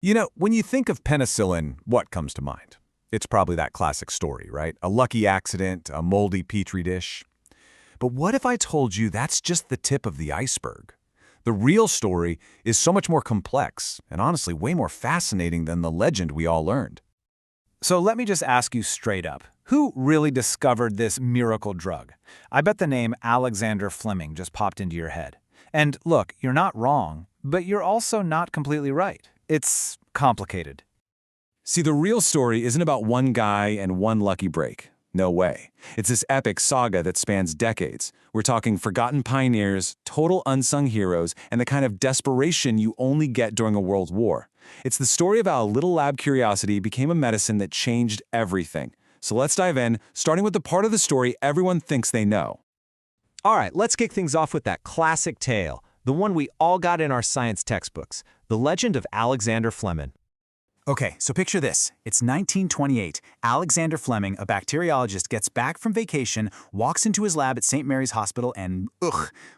When you think of penicillin, what comes to mind? It's probably that classic story, right? A lucky accident, a moldy petri dish. But what if I told you that's just the tip of the iceberg? The real story is so much more complex and honestly way more fascinating than the legend we all learned. So let me just ask you straight up. Who really discovered this miracle drug? I bet the name Alexander Fleming just popped into your head. And look, you're not wrong, but you're also not completely right. It's complicated. See, the real story isn't about one guy and one lucky break. No way. It's this epic saga that spans decades. We're talking forgotten pioneers, total unsung heroes, and the kind of desperation you only get during a world war. It's the story of how a little lab curiosity became a medicine that changed everything. So let's dive in, starting with the part of the story everyone thinks they know. All right, let's kick things off with that classic tale, the one we all got in our science textbooks, the legend of Alexander Fleming. Okay, so picture this. It's 1928. Alexander Fleming, a bacteriologist, gets back from vacation, walks into his lab at St. Mary's Hospital, and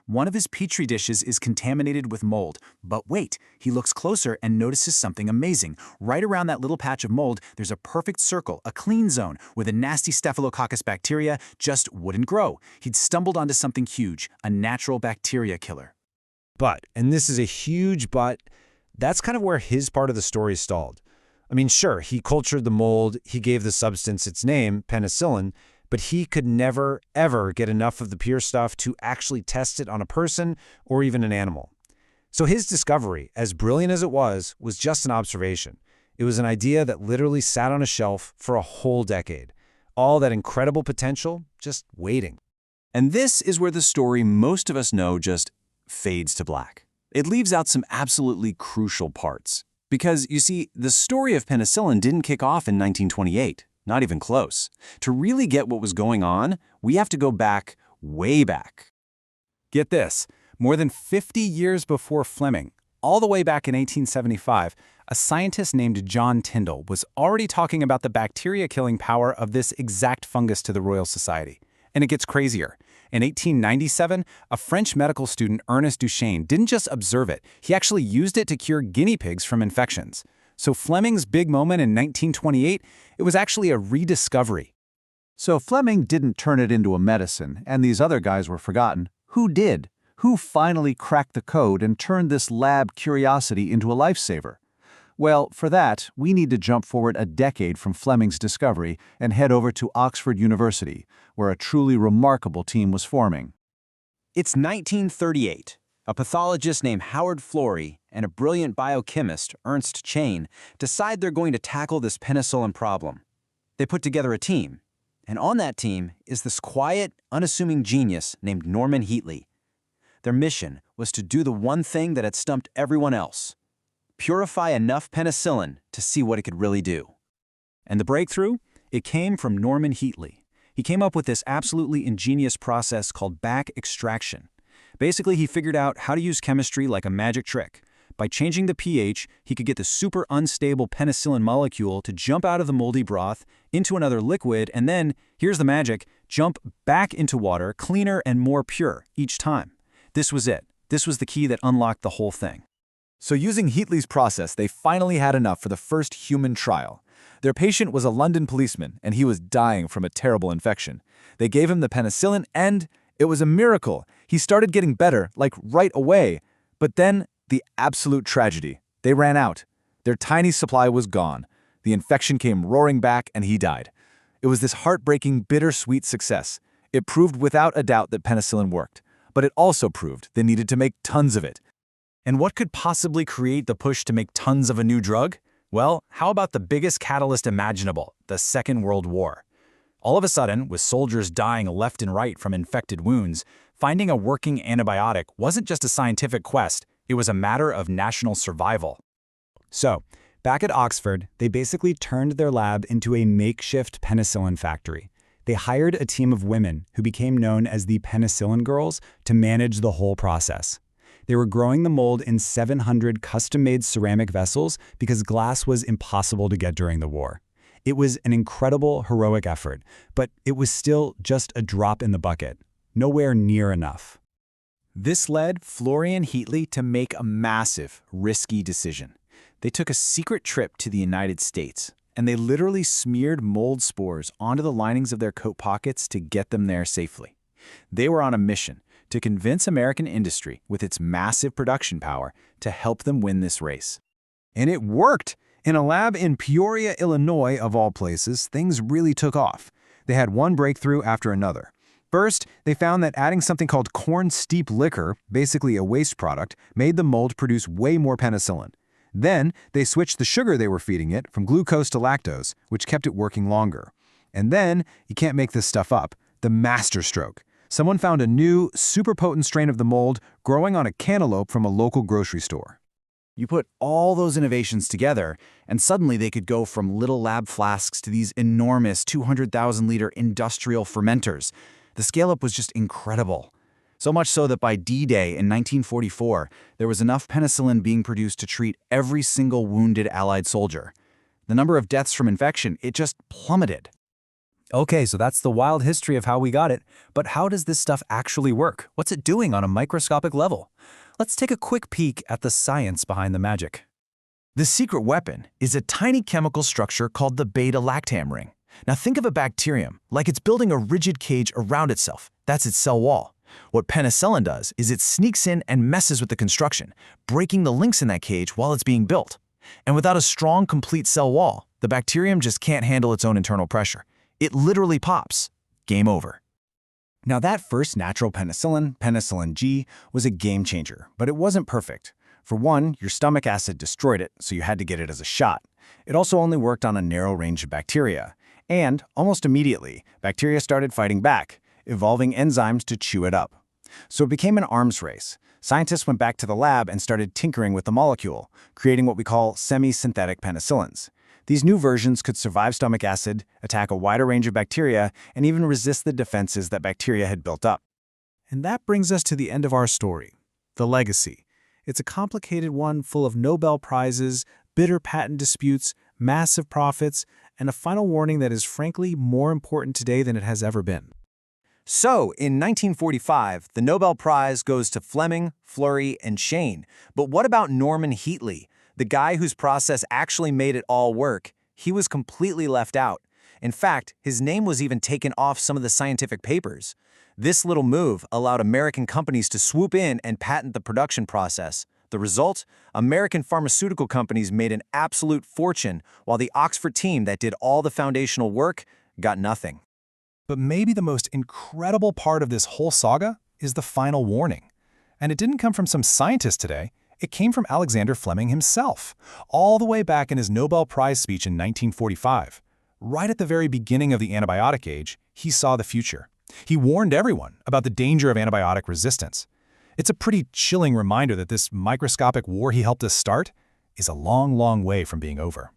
one of his petri dishes is contaminated with mold. But wait, he looks closer and notices something amazing. Right around that little patch of mold, there's a perfect circle, a clean zone, where the nasty Staphylococcus bacteria just wouldn't grow. He'd stumbled onto something huge, a natural bacteria killer. But, and this is a huge but, that's kind of where his part of the story stalled. I mean, sure, he cultured the mold, he gave the substance its name, penicillin, but he could never, ever get enough of the pure stuff to actually test it on a person or even an animal. So his discovery, as brilliant as it was just an observation. It was an idea that literally sat on a shelf for a whole decade. All that incredible potential, just waiting. And this is where the story most of us know just fades to black. It leaves out some absolutely crucial parts. Because, you see, the story of penicillin didn't kick off in 1928, not even close. To really get what was going on, we have to go back, way back. Get this, more than 50 years before Fleming, all the way back in 1875, a scientist named John Tyndall was already talking about the bacteria-killing power of this exact fungus to the Royal Society. And it gets crazier. In 1897, a French medical student, Ernest Duchesne, didn't just observe it, he actually used it to cure guinea pigs from infections. So Fleming's big moment in 1928, it was actually a rediscovery. So Fleming didn't turn it into a medicine, and these other guys were forgotten. Who did? Who finally cracked the code and turned this lab curiosity into a lifesaver? Well, for that, we need to jump forward a decade from Fleming's discovery and head over to Oxford University, where a truly remarkable team was forming. It's 1938. A pathologist named Howard Florey and a brilliant biochemist, Ernst Chain, decide they're going to tackle this penicillin problem. They put together a team, and on that team is this quiet, unassuming genius named Norman Heatley. Their mission was to do the one thing that had stumped everyone else: purify enough penicillin to see what it could really do. And the breakthrough? It came from Norman Heatley. He came up with this absolutely ingenious process called back extraction. Basically, he figured out how to use chemistry like a magic trick. By changing the pH, he could get the super unstable penicillin molecule to jump out of the moldy broth into another liquid and then, here's the magic, jump back into water, cleaner and more pure each time. This was it. This was the key that unlocked the whole thing. So using Heatley's process, they finally had enough for the first human trial. Their patient was a London policeman, and he was dying from a terrible infection. They gave him the penicillin, and it was a miracle. He started getting better, like right away. But then, the absolute tragedy. They ran out. Their tiny supply was gone. The infection came roaring back, and he died. It was this heartbreaking, bittersweet success. It proved without a doubt that penicillin worked. But it also proved they needed to make tons of it. And what could possibly create the push to make tons of a new drug? Well, how about the biggest catalyst imaginable, the Second World War? All of a sudden, with soldiers dying left and right from infected wounds, finding a working antibiotic wasn't just a scientific quest, it was a matter of national survival. So, back at Oxford, they basically turned their lab into a makeshift penicillin factory. They hired a team of women who became known as the Penicillin Girls to manage the whole process. They were growing the mold in 700 custom-made ceramic vessels because glass was impossible to get during the war. It was an incredible, heroic effort, but it was still just a drop in the bucket, nowhere near enough. This led Florey and Heatley to make a massive, risky decision. They took a secret trip to the United States, and they literally smeared mold spores onto the linings of their coat pockets to get them there safely. They were on a mission to convince American industry, with its massive production power, to help them win this race. And it worked! In a lab in Peoria, Illinois, of all places, things really took off. They had one breakthrough after another. First, they found that adding something called corn steep liquor, basically a waste product, made the mold produce way more penicillin. Then, they switched the sugar they were feeding it from glucose to lactose, which kept it working longer. And then, you can't make this stuff up, the masterstroke. Someone found a new, super potent strain of the mold growing on a cantaloupe from a local grocery store. You put all those innovations together, and suddenly they could go from little lab flasks to these enormous 200,000-liter industrial fermenters. The scale-up was just incredible. So much so that by D-Day in 1944, there was enough penicillin being produced to treat every single wounded Allied soldier. The number of deaths from infection, it just plummeted. Okay, so that's the wild history of how we got it, but how does this stuff actually work? What's it doing on a microscopic level? Let's take a quick peek at the science behind the magic. The secret weapon is a tiny chemical structure called the beta-lactam ring. Now think of a bacterium like it's building a rigid cage around itself. That's its cell wall. What penicillin does is it sneaks in and messes with the construction, breaking the links in that cage while it's being built. And without a strong, complete cell wall, the bacterium just can't handle its own internal pressure. It literally pops. Game over. Now that first natural penicillin, Penicillin G, was a game changer, but it wasn't perfect. For one, your stomach acid destroyed it, so you had to get it as a shot. It also only worked on a narrow range of bacteria. And, almost immediately, bacteria started fighting back, evolving enzymes to chew it up. So it became an arms race. Scientists went back to the lab and started tinkering with the molecule, creating what we call semi-synthetic penicillins. These new versions could survive stomach acid, attack a wider range of bacteria, and even resist the defenses that bacteria had built up. And that brings us to the end of our story, the legacy. It's a complicated one full of Nobel Prizes, bitter patent disputes, massive profits, and a final warning that is frankly more important today than it has ever been. So, in 1945, the Nobel Prize goes to Fleming, Fleury, and Shane. But what about Norman Heatley, the guy whose process actually made it all work? He was completely left out. In fact, his name was even taken off some of the scientific papers. This little move allowed American companies to swoop in and patent the production process. The result? American pharmaceutical companies made an absolute fortune, while the Oxford team that did all the foundational work got nothing. But maybe the most incredible part of this whole saga is the final warning. And it didn't come from some scientist today. It came from Alexander Fleming himself, all the way back in his Nobel Prize speech in 1945. Right at the very beginning of the antibiotic age, he saw the future. He warned everyone about the danger of antibiotic resistance. It's a pretty chilling reminder that this microscopic war he helped us start is a long, long way from being over.